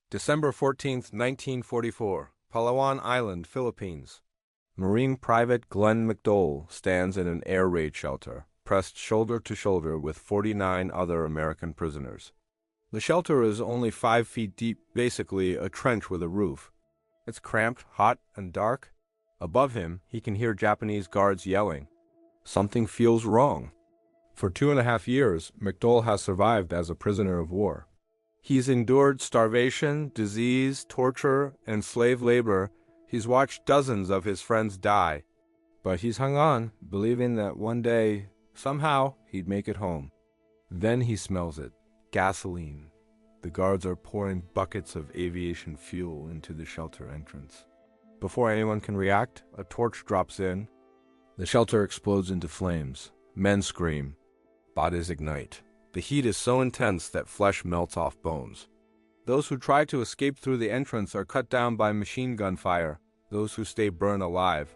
December 14th, 1944, Palawan Island, Philippines. Marine Private Glenn McDowell stands in an air raid shelter, pressed shoulder to shoulder with 49 other American prisoners. The shelter is only 5 feet deep, basically a trench with a roof. It's cramped, hot, and dark. Above him, he can hear Japanese guards yelling. Something feels wrong. For 2.5 years, McDowell has survived as a prisoner of war. He's endured starvation, disease, torture, and slave labor. He's watched dozens of his friends die. But he's hung on, believing that one day, somehow, he'd make it home. Then he smells it. Gasoline. The guards are pouring buckets of aviation fuel into the shelter entrance. Before anyone can react, a torch drops in. The shelter explodes into flames. Men scream. Bodies ignite. The heat is so intense that flesh melts off bones. Those who try to escape through the entrance are cut down by machine gun fire. Those who stay burn alive.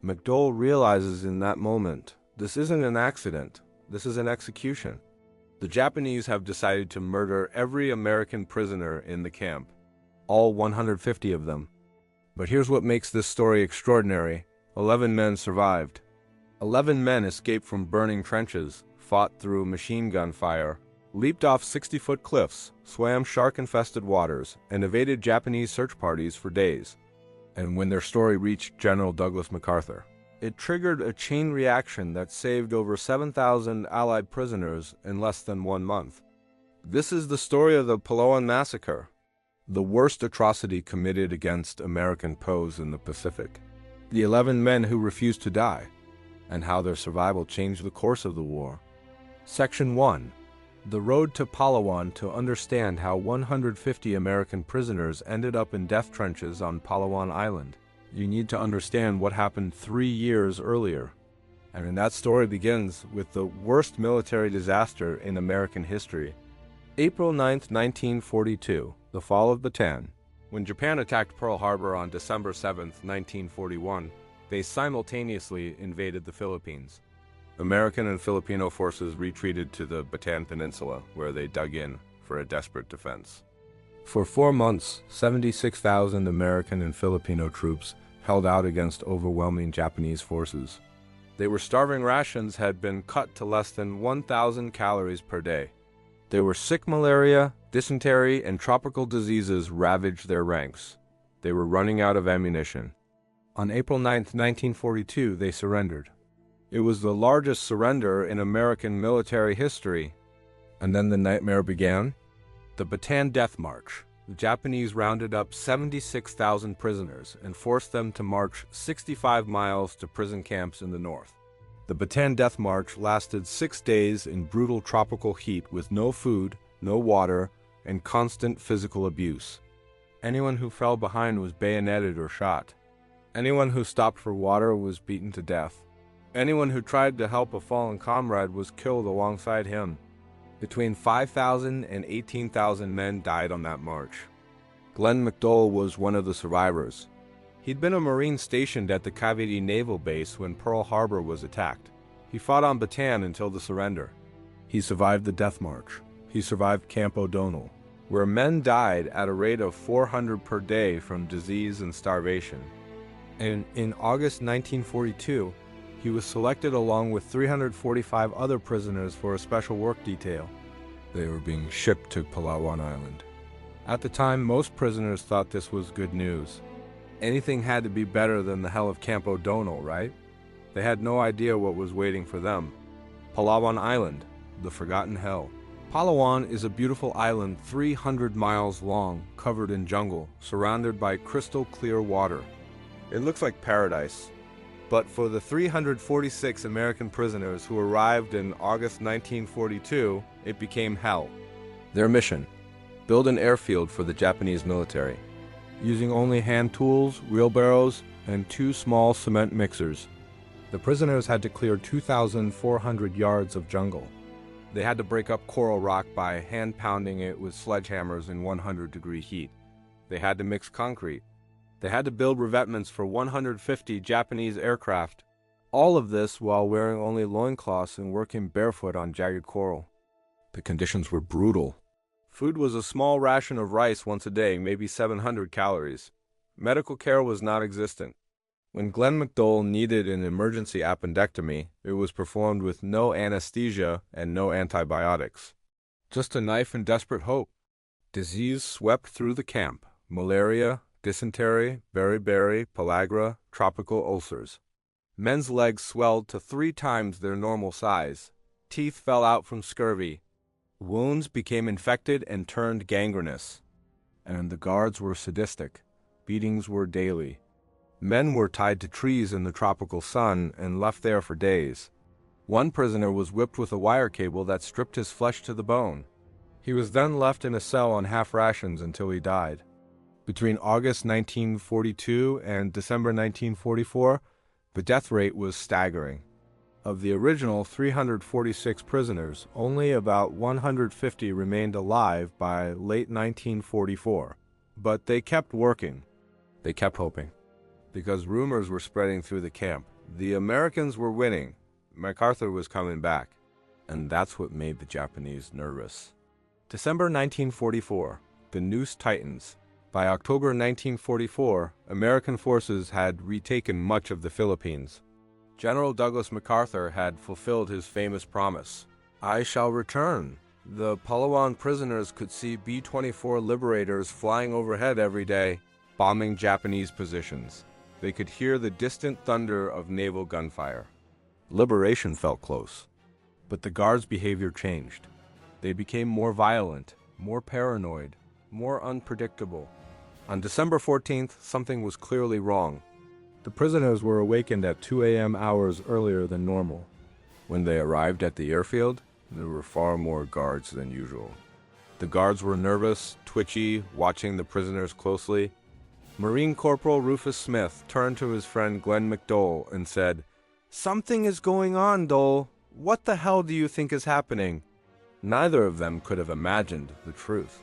McDowell realizes in that moment, this isn't an accident. This is an execution. The Japanese have decided to murder every American prisoner in the camp. All 150 of them. But here's what makes this story extraordinary. 11 men survived. 11 men escaped from burning trenches, fought through machine gun fire, leaped off 60-foot cliffs, swam shark-infested waters, and evaded Japanese search parties for days. And when their story reached General Douglas MacArthur, it triggered a chain reaction that saved over 7,000 Allied prisoners in less than 1 month. This is the story of the Palawan Massacre, the worst atrocity committed against American POWs in the Pacific. The 11 men who refused to die, and how their survival changed the course of the war. Section 1. The Road to Palawan. To understand how 150 American prisoners ended up in death trenches on Palawan Island, you need to understand what happened 3 years earlier. And that story begins with the worst military disaster in American history. April 9th, 1942, the fall of Bataan. When Japan attacked Pearl Harbor on December 7th, 1941, they simultaneously invaded the Philippines. American and Filipino forces retreated to the Bataan Peninsula, where they dug in for a desperate defense. For 4 months, 76,000 American and Filipino troops held out against overwhelming Japanese forces. Their starving rations had been cut to less than 1,000 calories per day. They were sick. Malaria, dysentery, and tropical diseases ravaged their ranks. They were running out of ammunition. On April 9, 1942, they surrendered. It was the largest surrender in American military history. And then the nightmare began. The Bataan Death March. The Japanese rounded up 76,000 prisoners and forced them to march 65 miles to prison camps in the north. The Bataan Death March lasted 6 days in brutal tropical heat with no food, no water, and constant physical abuse. Anyone who fell behind was bayoneted or shot. Anyone who stopped for water was beaten to death. Anyone who tried to help a fallen comrade was killed alongside him. Between 5,000 and 18,000 men died on that march. Glenn McDowell was one of the survivors. He'd been a Marine stationed at the Cavite Naval Base when Pearl Harbor was attacked. He fought on Bataan until the surrender. He survived the Death March. He survived Camp O'Donnell, where men died at a rate of 400 per day from disease and starvation. And in August 1942, he was selected along with 345 other prisoners for a special work detail. They were being shipped to Palawan Island. At the time, most prisoners thought this was good news. Anything had to be better than the hell of Camp O'Donnell, right? They had no idea what was waiting for them. Palawan Island, the forgotten hell. Palawan is a beautiful island 300 miles long, covered in jungle, surrounded by crystal clear water. It looks like paradise. But for the 346 American prisoners who arrived in August 1942, it became hell. Their mission: build an airfield for the Japanese military, using only hand tools, wheelbarrows, and 2 small cement mixers. The prisoners had to clear 2,400 yards of jungle. They had to break up coral rock by hand pounding it with sledgehammers in 100-degree heat. They had to mix concrete. They had to build revetments for 150 Japanese aircraft. All of this while wearing only loincloths and working barefoot on jagged coral. The conditions were brutal. Food was a small ration of rice once a day, maybe 700 calories. Medical care was not existent. When Glenn McDowell needed an emergency appendectomy, it was performed with no anesthesia and no antibiotics. Just a knife and desperate hope. Disease swept through the camp. Malaria, dysentery, beriberi, pellagra, tropical ulcers. Men's legs swelled to 3 times their normal size. Teeth fell out from scurvy. Wounds became infected and turned gangrenous. And the guards were sadistic. Beatings were daily. Men were tied to trees in the tropical sun and left there for days. One prisoner was whipped with a wire cable that stripped his flesh to the bone. He was then left in a cell on half rations until he died. Between August 1942 and December 1944, the death rate was staggering. Of the original 346 prisoners, only about 150 remained alive by late 1944. But they kept working. They kept hoping. Because rumors were spreading through the camp. The Americans were winning. MacArthur was coming back. And that's what made the Japanese nervous. December 1944, the noose tightens. By October 1944, American forces had retaken much of the Philippines. General Douglas MacArthur had fulfilled his famous promise. I shall return. The Palawan prisoners could see B-24 Liberators flying overhead every day, bombing Japanese positions. They could hear the distant thunder of naval gunfire. Liberation felt close. But the guards' behavior changed. They became more violent, more paranoid, more unpredictable. On December 14th, something was clearly wrong. The prisoners were awakened at 2 a.m. hours earlier than normal. When they arrived at the airfield, there were far more guards than usual. The guards were nervous, twitchy, watching the prisoners closely. Marine Corporal Rufus Smith turned to his friend Glenn McDowell and said, "Something is going on, Dole. What the hell do you think is happening?" Neither of them could have imagined the truth,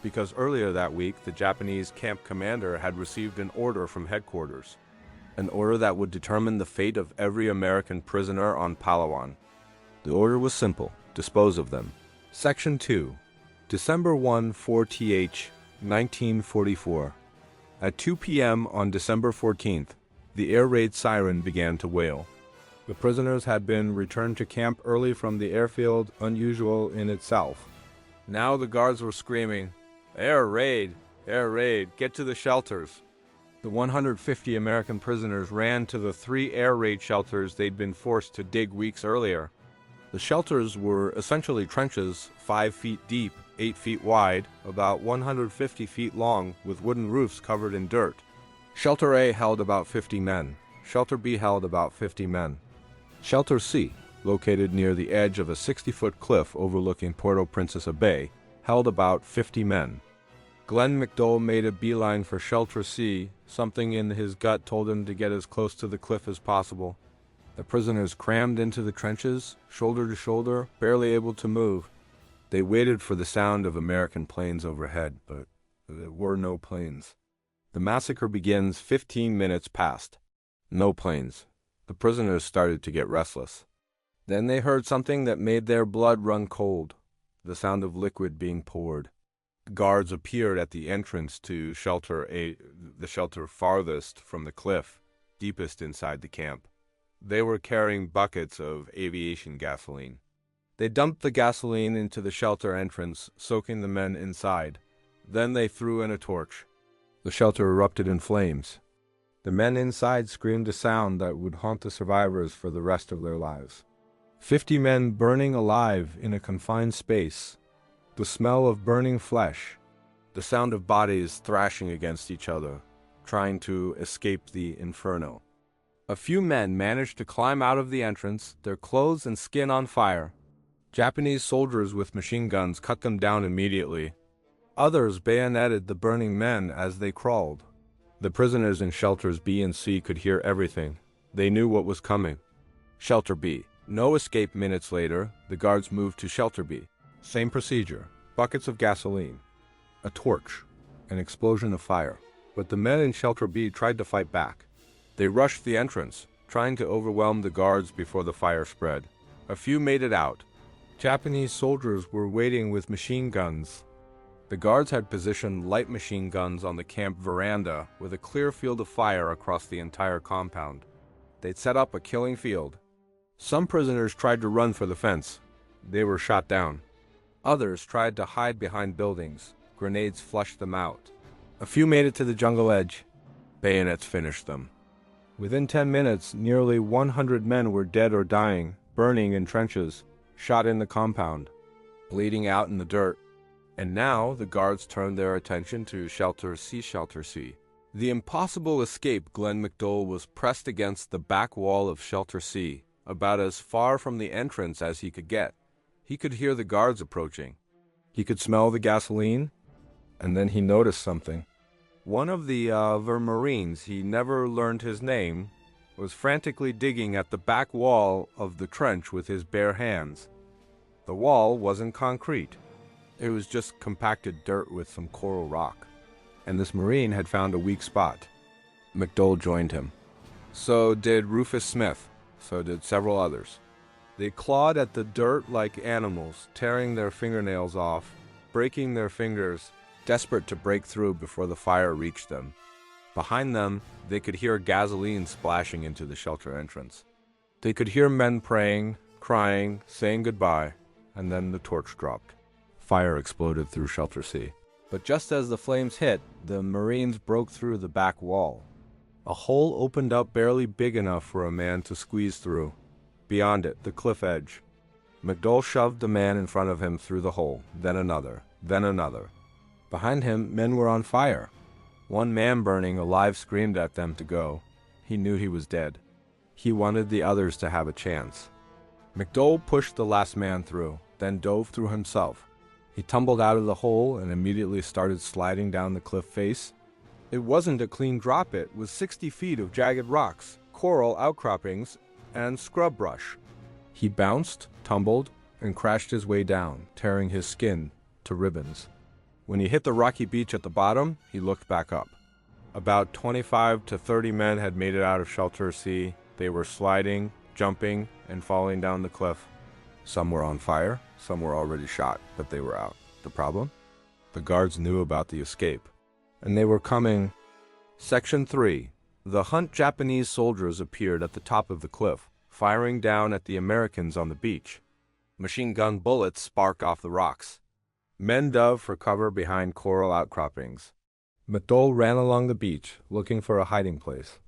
because earlier that week the Japanese camp commander had received an order from headquarters. An order that would determine the fate of every American prisoner on Palawan. The order was simple: dispose of them. Section 2. December 1, 4th, 1944. At 2 p.m. on December 14th, the air raid siren began to wail. The prisoners had been returned to camp early from the airfield, unusual in itself. Now the guards were screaming, "Air raid! Air raid! Get to the shelters!" The 150 American prisoners ran to the 3 air raid shelters they'd been forced to dig weeks earlier. The shelters were essentially trenches 5 feet deep, 8 feet wide, about 150 feet long, with wooden roofs covered in dirt. Shelter A held about 50 men. Shelter B held about 50 men. Shelter C, located near the edge of a 60-foot cliff overlooking Puerto Princesa Bay, held about 50 men. Glenn McDowell made a beeline for Shelter C. Something in his gut told him to get as close to the cliff as possible. The prisoners crammed into the trenches, shoulder to shoulder, barely able to move. They waited for the sound of American planes overhead, but there were no planes. The massacre begins 15 minutes past. No planes. The prisoners started to get restless. Then they heard something that made their blood run cold. The sound of liquid being poured. Guards appeared at the entrance to Shelter A, the shelter farthest from the cliff, deepest inside the camp. They were carrying buckets of aviation gasoline. They dumped the gasoline into the shelter entrance, soaking the men inside. Then they threw in a torch. The shelter erupted in flames. The men inside screamed a sound that would haunt the survivors for the rest of their lives. 50 men burning alive in a confined space. The smell of burning flesh. The sound of bodies thrashing against each other, trying to escape the inferno. A few men managed to climb out of the entrance, their clothes and skin on fire. Japanese soldiers with machine guns cut them down immediately. Others bayoneted the burning men as they crawled. The prisoners in shelters B and C could hear everything. They knew what was coming. Shelter B. No escape minutes later, the guards moved to Shelter B. Same procedure. Buckets of gasoline. A torch. An explosion of fire. But the men in Shelter B tried to fight back. They rushed the entrance, trying to overwhelm the guards before the fire spread. A few made it out. Japanese soldiers were waiting with machine guns. The guards had positioned light machine guns on the camp veranda with a clear field of fire across the entire compound. They'd set up a killing field. Some prisoners tried to run for the fence. They were shot down. Others tried to hide behind buildings. Grenades flushed them out. A few made it to the jungle edge. Bayonets finished them. Within 10 minutes, nearly 100 men were dead or dying, burning in trenches, shot in the compound, bleeding out in the dirt. And now the guards turned their attention to Shelter C. The impossible escape. Glenn McDowell was pressed against the back wall of Shelter C, about as far from the entrance as he could get. He could hear the guards approaching. He could smell the gasoline, and then he noticed something. One of the Marines, he never learned his name, was frantically digging at the back wall of the trench with his bare hands. The wall wasn't concrete. It was just compacted dirt with some coral rock. And this Marine had found a weak spot. McDowell joined him. So did Rufus Smith. So did several others. They clawed at the dirt like animals, tearing their fingernails off, breaking their fingers, desperate to break through before the fire reached them. Behind them, they could hear gasoline splashing into the shelter entrance. They could hear men praying, crying, saying goodbye, and then the torch dropped. Fire exploded through Shelter C. But just as the flames hit, the Marines broke through the back wall. A hole opened up barely big enough for a man to squeeze through. Beyond it, the cliff edge. McDowell shoved a man in front of him through the hole, then another, then another. Behind him, men were on fire. One man burning alive screamed at them to go. He knew he was dead. He wanted the others to have a chance. McDowell pushed the last man through, then dove through himself. He tumbled out of the hole and immediately started sliding down the cliff face. It wasn't a clean drop. It was 60 feet of jagged rocks, coral outcroppings, and scrub brush. He bounced, tumbled, and crashed his way down, tearing his skin to ribbons. When he hit the rocky beach at the bottom, he looked back up. About 25 to 30 men had made it out of Shelter C. They were sliding, jumping, and falling down the cliff. Some were on fire, some were already shot, but they were out. The problem? The guards knew about the escape, and they were coming. Section 3. The Hunt Japanese soldiers appeared at the top of the cliff, firing down at the Americans on the beach. Machine gun bullets sparked off the rocks. Men dove for cover behind coral outcroppings. McDowell ran along the beach, looking for a hiding place.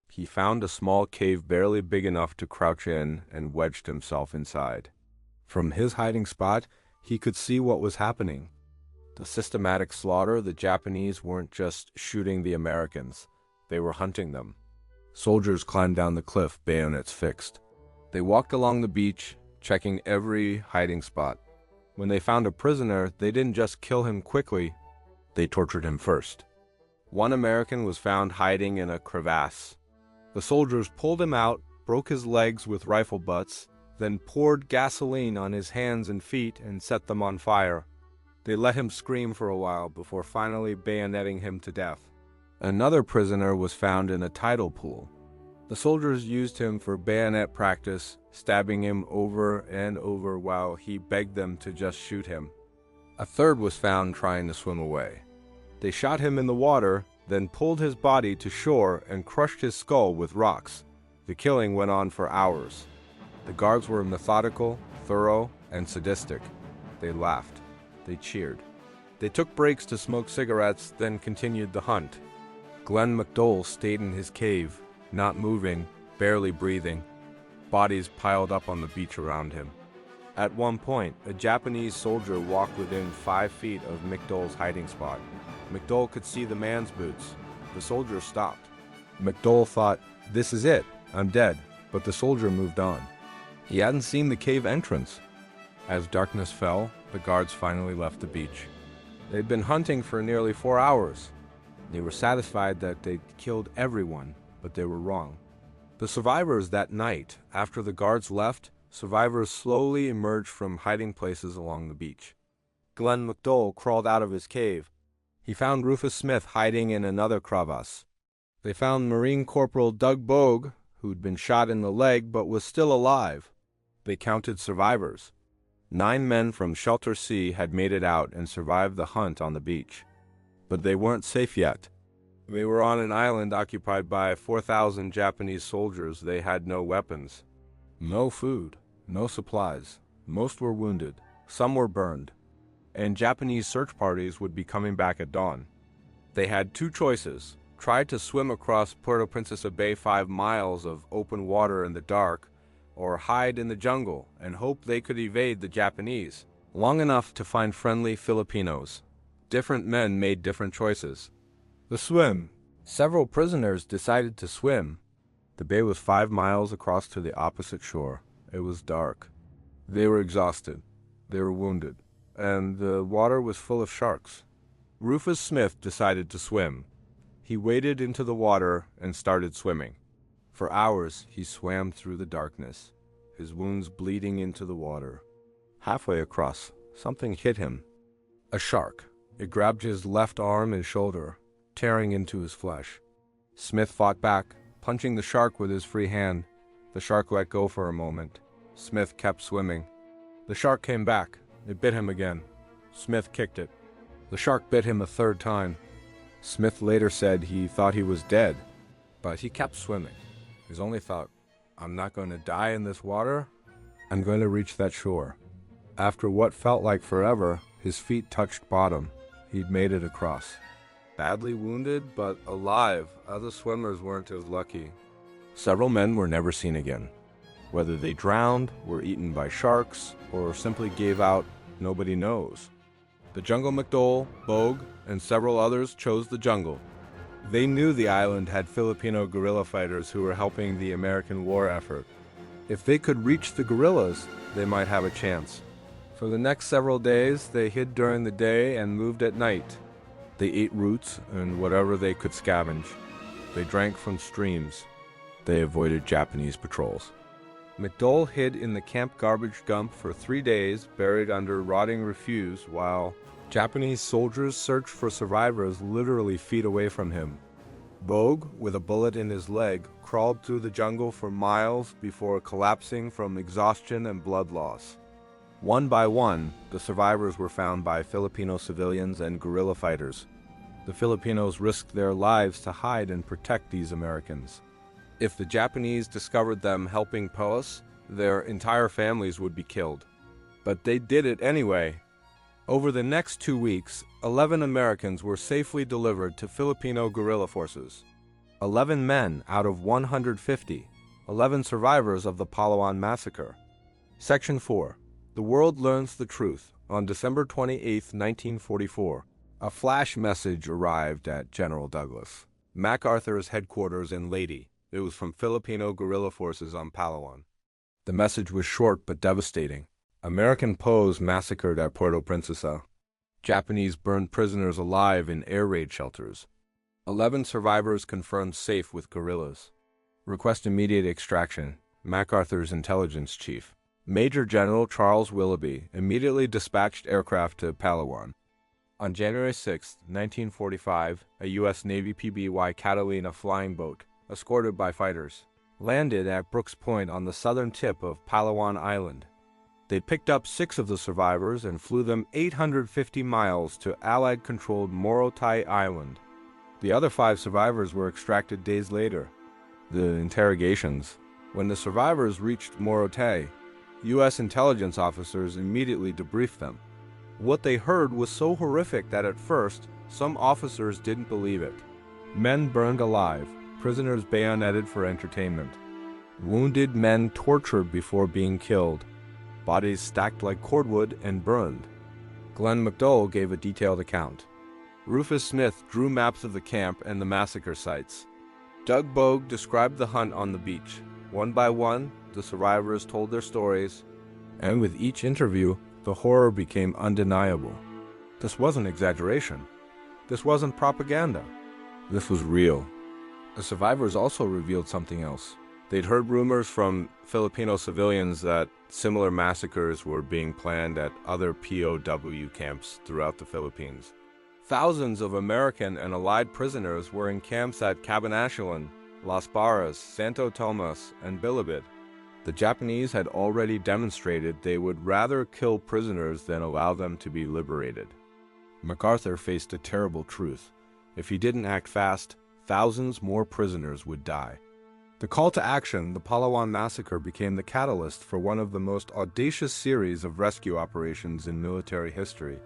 He found a small cave barely big enough to crouch in and wedged himself inside. From his hiding spot, he could see what was happening. The systematic slaughter. The Japanese weren't just shooting the Americans. They were hunting them. Soldiers climbed down the cliff, bayonets fixed. They walked along the beach, checking every hiding spot. When they found a prisoner, they didn't just kill him quickly. They tortured him first. One American was found hiding in a crevasse. The soldiers pulled him out, broke his legs with rifle butts, then poured gasoline on his hands and feet and set them on fire. They let him scream for a while before finally bayoneting him to death. Another prisoner was found in a tidal pool. The soldiers used him for bayonet practice, stabbing him over and over while he begged them to just shoot him. A third was found trying to swim away. They shot him in the water, then pulled his body to shore and crushed his skull with rocks. The killing went on for hours. The guards were methodical, thorough, and sadistic. They laughed. They cheered. They took breaks to smoke cigarettes, then continued the hunt. Glenn McDowell stayed in his cave, not moving, barely breathing. Bodies piled up on the beach around him. At one point, a Japanese soldier walked within 5 feet of McDowell's hiding spot. McDowell could see the man's boots. The soldier stopped. McDowell thought, "This is it. I'm dead." But the soldier moved on. He hadn't seen the cave entrance. As darkness fell, the guards finally left the beach. They'd been hunting for nearly 4 hours. They were satisfied that they'd killed everyone, but they were wrong. The survivors that night, after the guards left, survivors slowly emerged from hiding places along the beach. Glenn McDowell crawled out of his cave. He found Rufus Smith hiding in another crevasse. They found Marine Corporal Doug Bogue, who'd been shot in the leg but was still alive. They counted survivors. 9 men from Shelter C had made it out and survived the hunt on the beach. But they weren't safe yet. They were on an island occupied by 4,000 Japanese soldiers. They had no weapons, no food, no supplies. Most were wounded, some were burned, and Japanese search parties would be coming back at dawn. They had 2 choices: try to swim across Puerto Princesa Bay 5 miles of open water in the dark, or hide in the jungle and hope they could evade the Japanese long enough to find friendly Filipinos. Different men made different choices. The swim. Several prisoners decided to swim. The bay was 5 miles across to the opposite shore. It was dark. They were exhausted. They were wounded. And the water was full of sharks. Rufus Smith decided to swim. He waded into the water and started swimming. For hours, he swam through the darkness, his wounds bleeding into the water. Halfway across, something hit him. A shark. It grabbed his left arm and shoulder, tearing into his flesh. Smith fought back, punching the shark with his free hand. The shark let go for a moment. Smith kept swimming. The shark came back. It bit him again. Smith kicked it. The shark bit him a 3rd time. Smith later said he thought he was dead, but he kept swimming. His only thought, I'm not going to die in this water. I'm going to reach that shore. After what felt like forever, his feet touched bottom. He'd made it across. Badly wounded, but alive. Other swimmers weren't as lucky. Several men were never seen again. Whether they drowned, were eaten by sharks, or simply gave out, nobody knows. The Jungle McDowell, Bogue, and several others chose the jungle. They knew the island had Filipino guerrilla fighters who were helping the American war effort. If they could reach the guerrillas, they might have a chance. For the next several days, they hid during the day and moved at night. They ate roots and whatever they could scavenge. They drank from streams. They avoided Japanese patrols. McDowell hid in the camp garbage dump for 3 days, buried under rotting refuse, while Japanese soldiers searched for survivors literally feet away from him. Bogue, with a bullet in his leg, crawled through the jungle for miles before collapsing from exhaustion and blood loss. One by one, the survivors were found by Filipino civilians and guerrilla fighters. The Filipinos risked their lives to hide and protect these Americans. If the Japanese discovered them helping Poas, their entire families would be killed. But they did it anyway. Over the next 2 weeks, 11 Americans were safely delivered to Filipino guerrilla forces. 11 men out of 150. 11 survivors of the Palawan massacre. Section 4. The world learns the truth. On December 28, 1944, a flash message arrived at General Douglas MacArthur's headquarters in Leyte. It was from Filipino guerrilla forces on Palawan. The message was short but devastating. American POWs massacred at Puerto Princesa. Japanese burned prisoners alive in air raid shelters. 11 survivors confirmed safe with guerrillas. Request immediate extraction. MacArthur's intelligence chief, Major General Charles Willoughby, immediately dispatched aircraft to Palawan. On January 6, 1945, a U.S. Navy PBY Catalina flying boat, escorted by fighters, landed at Brooks Point on the southern tip of Palawan Island. They picked up 6 of the survivors and flew them 850 miles to Allied-controlled Morotai Island. The other 5 survivors were extracted days later. The interrogations. When the survivors reached Morotai, U.S. intelligence officers immediately debriefed them. What they heard was so horrific that at first, some officers didn't believe it. Men burned alive, prisoners bayoneted for entertainment. Wounded men tortured before being killed. Bodies stacked like cordwood and burned. Glenn McDowell gave a detailed account. Rufus Smith drew maps of the camp and the massacre sites. Doug Bogue described the hunt on the beach. One by one, the survivors told their stories, and with each interview, the horror became undeniable. This wasn't exaggeration. This wasn't propaganda. This was real. The survivors also revealed something else. They'd heard rumors from Filipino civilians that similar massacres were being planned at other POW camps throughout the Philippines. Thousands of American and Allied prisoners were in camps at Cabanatuan, Las Barras, Santo Tomas, and Bilibid. The Japanese had already demonstrated they would rather kill prisoners than allow them to be liberated. MacArthur faced a terrible truth. If he didn't act fast, thousands more prisoners would die. The call to action, the Palawan Massacre, became the catalyst for one of the most audacious series of rescue operations in military history.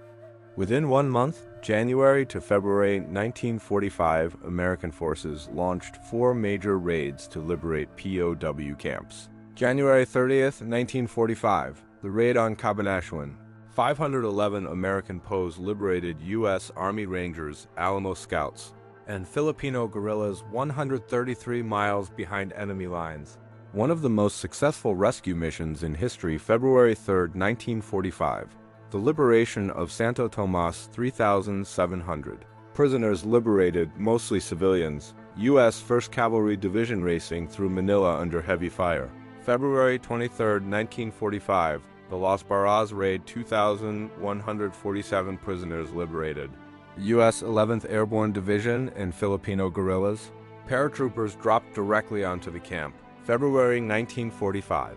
Within 1 month, January to February 1945, American forces launched 4 major raids to liberate POW camps. January 30th, 1945, the raid on Cabanatuan. 511 American POWs liberated U.S. Army Rangers, Alamo Scouts, and Filipino guerrillas 133 miles behind enemy lines. One of the most successful rescue missions in history, February 3, 1945. The liberation of Santo Tomas, 3,700. Prisoners liberated, mostly civilians. U.S. 1st Cavalry Division racing through Manila under heavy fire. February 23, 1945. The Las Barras raid, 2,147 prisoners liberated. U.S. 11th Airborne Division and Filipino guerrillas. Paratroopers dropped directly onto the camp. February 1945.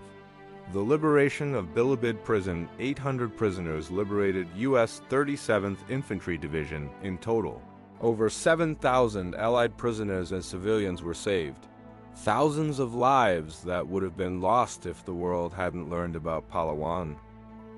The liberation of Bilibid Prison, 800 prisoners liberated U.S. 37th Infantry Division in total. Over 7,000 Allied prisoners and civilians were saved. Thousands of lives that would have been lost if the world hadn't learned about Palawan.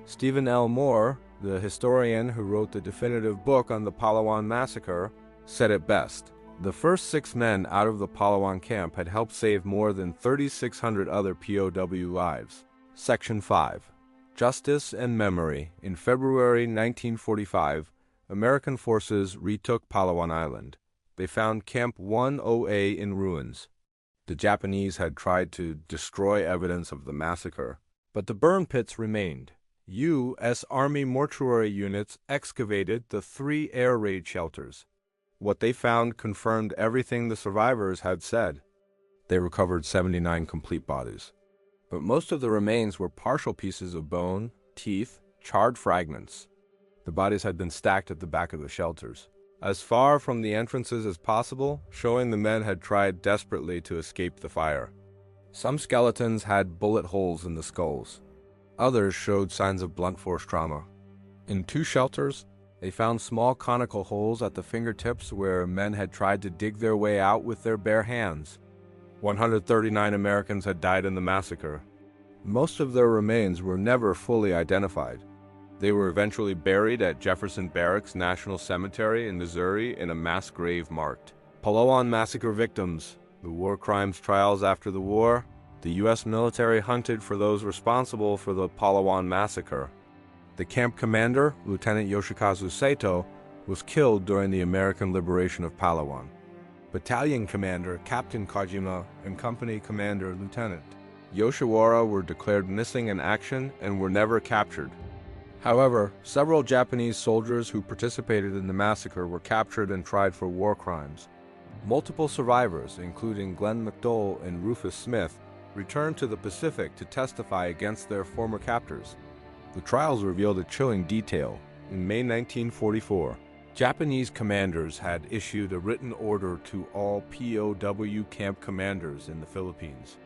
Stephen L. Moore, the historian who wrote the definitive book on the Palawan Massacre, said it best. The first 6 men out of the Palawan camp had helped save more than 3,600 other POW lives. Section 5. Justice and Memory. In February 1945, American forces retook Palawan Island. They found Camp 10A in ruins. The Japanese had tried to destroy evidence of the massacre, but the burn pits remained. U.S. Army mortuary units excavated the 3 air raid shelters. What they found confirmed everything the survivors had said. They recovered 79 complete bodies. But most of the remains were partial pieces of bone, teeth, charred fragments. The bodies had been stacked at the back of the shelters, as far from the entrances as possible, showing the men had tried desperately to escape the fire. Some skeletons had bullet holes in the skulls. Others showed signs of blunt force trauma. In 2 shelters, they found small conical holes at the fingertips where men had tried to dig their way out with their bare hands. 139 Americans had died in the massacre. Most of their remains were never fully identified. They were eventually buried at Jefferson Barracks National Cemetery in Missouri in a mass grave marked Palawan Massacre Victims, the War Crimes Trials after the war. The U.S. military hunted for those responsible for the Palawan Massacre. The camp commander, Lieutenant Yoshikazu Saito, was killed during the American liberation of Palawan. Battalion Commander Captain Kojima and Company Commander Lieutenant Yoshiwara were declared missing in action and were never captured. However, several Japanese soldiers who participated in the massacre were captured and tried for war crimes. Multiple survivors, including Glenn McDowell and Rufus Smith, returned to the Pacific to testify against their former captors. The trials revealed a chilling detail. In May 1944, Japanese commanders had issued a written order to all POW camp commanders in the Philippines.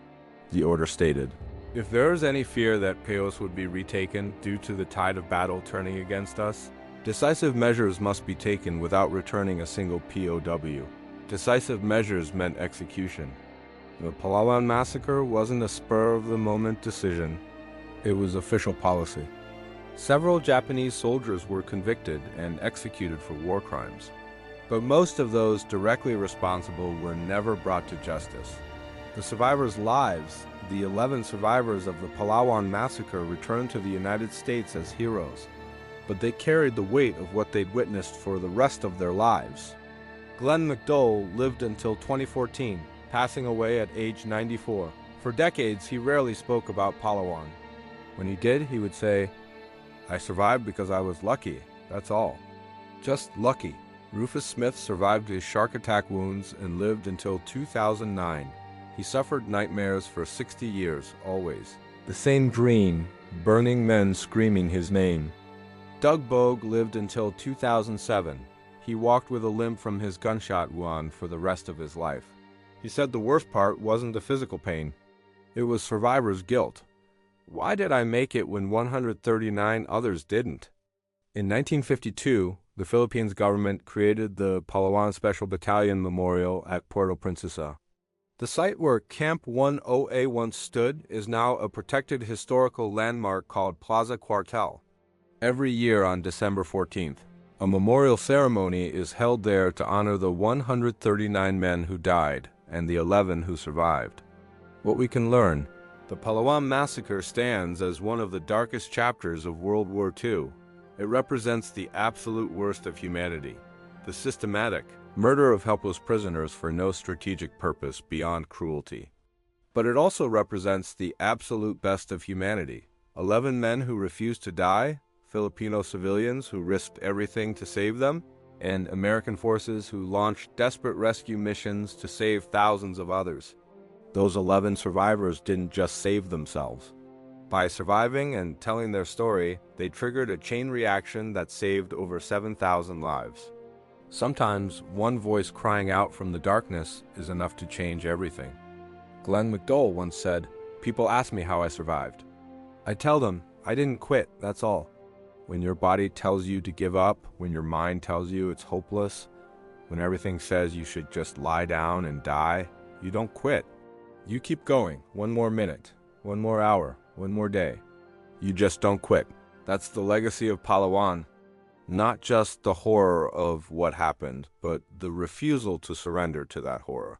The order stated, "If there is any fear that Payos would be retaken due to the tide of battle turning against us, decisive measures must be taken without returning a single POW. Decisive measures meant execution. The Palawan Massacre wasn't a spur-of-the-moment decision. It was official policy." Several Japanese soldiers were convicted and executed for war crimes, but most of those directly responsible were never brought to justice. The survivors' lives, the 11 survivors of the Palawan Massacre, returned to the United States as heroes, but they carried the weight of what they'd witnessed for the rest of their lives. Glenn McDowell lived until 2014, passing away at age 94. For decades, he rarely spoke about Palawan. When he did, he would say, "I survived because I was lucky, that's all. Just lucky." Rufus Smith survived his shark attack wounds and lived until 2009. He suffered nightmares for 60 years, always. The same dream, burning men screaming his name. Doug Bogue lived until 2007. He walked with a limp from his gunshot wound for the rest of his life. He said the worst part wasn't the physical pain. It was survivors' guilt. Why did I make it when 139 others didn't? In 1952, the Philippines government created the Palawan Special Battalion Memorial at Puerto Princesa. The site where Camp 10A once stood is now a protected historical landmark called Plaza Cuartel. Every year on December 14th, a memorial ceremony is held there to honor the 139 men who died and the 11 who survived. What we can learn: the Palawan Massacre stands as one of the darkest chapters of World War II. It represents the absolute worst of humanity, the systematic murder of helpless prisoners for no strategic purpose beyond cruelty. But it also represents the absolute best of humanity. 11 men who refused to die, Filipino civilians who risked everything to save them, and American forces who launched desperate rescue missions to save thousands of others. Those 11 survivors didn't just save themselves. By surviving and telling their story, they triggered a chain reaction that saved over 7,000 lives. Sometimes one voice crying out from the darkness is enough to change everything. Glenn McDowell once said, "People ask me how I survived. I tell them, I didn't quit, that's all." When your body tells you to give up, when your mind tells you it's hopeless, when everything says you should just lie down and die, you don't quit. You keep going, one more minute, one more hour, one more day. You just don't quit. That's the legacy of Palawan. Not just the horror of what happened, but the refusal to surrender to that horror.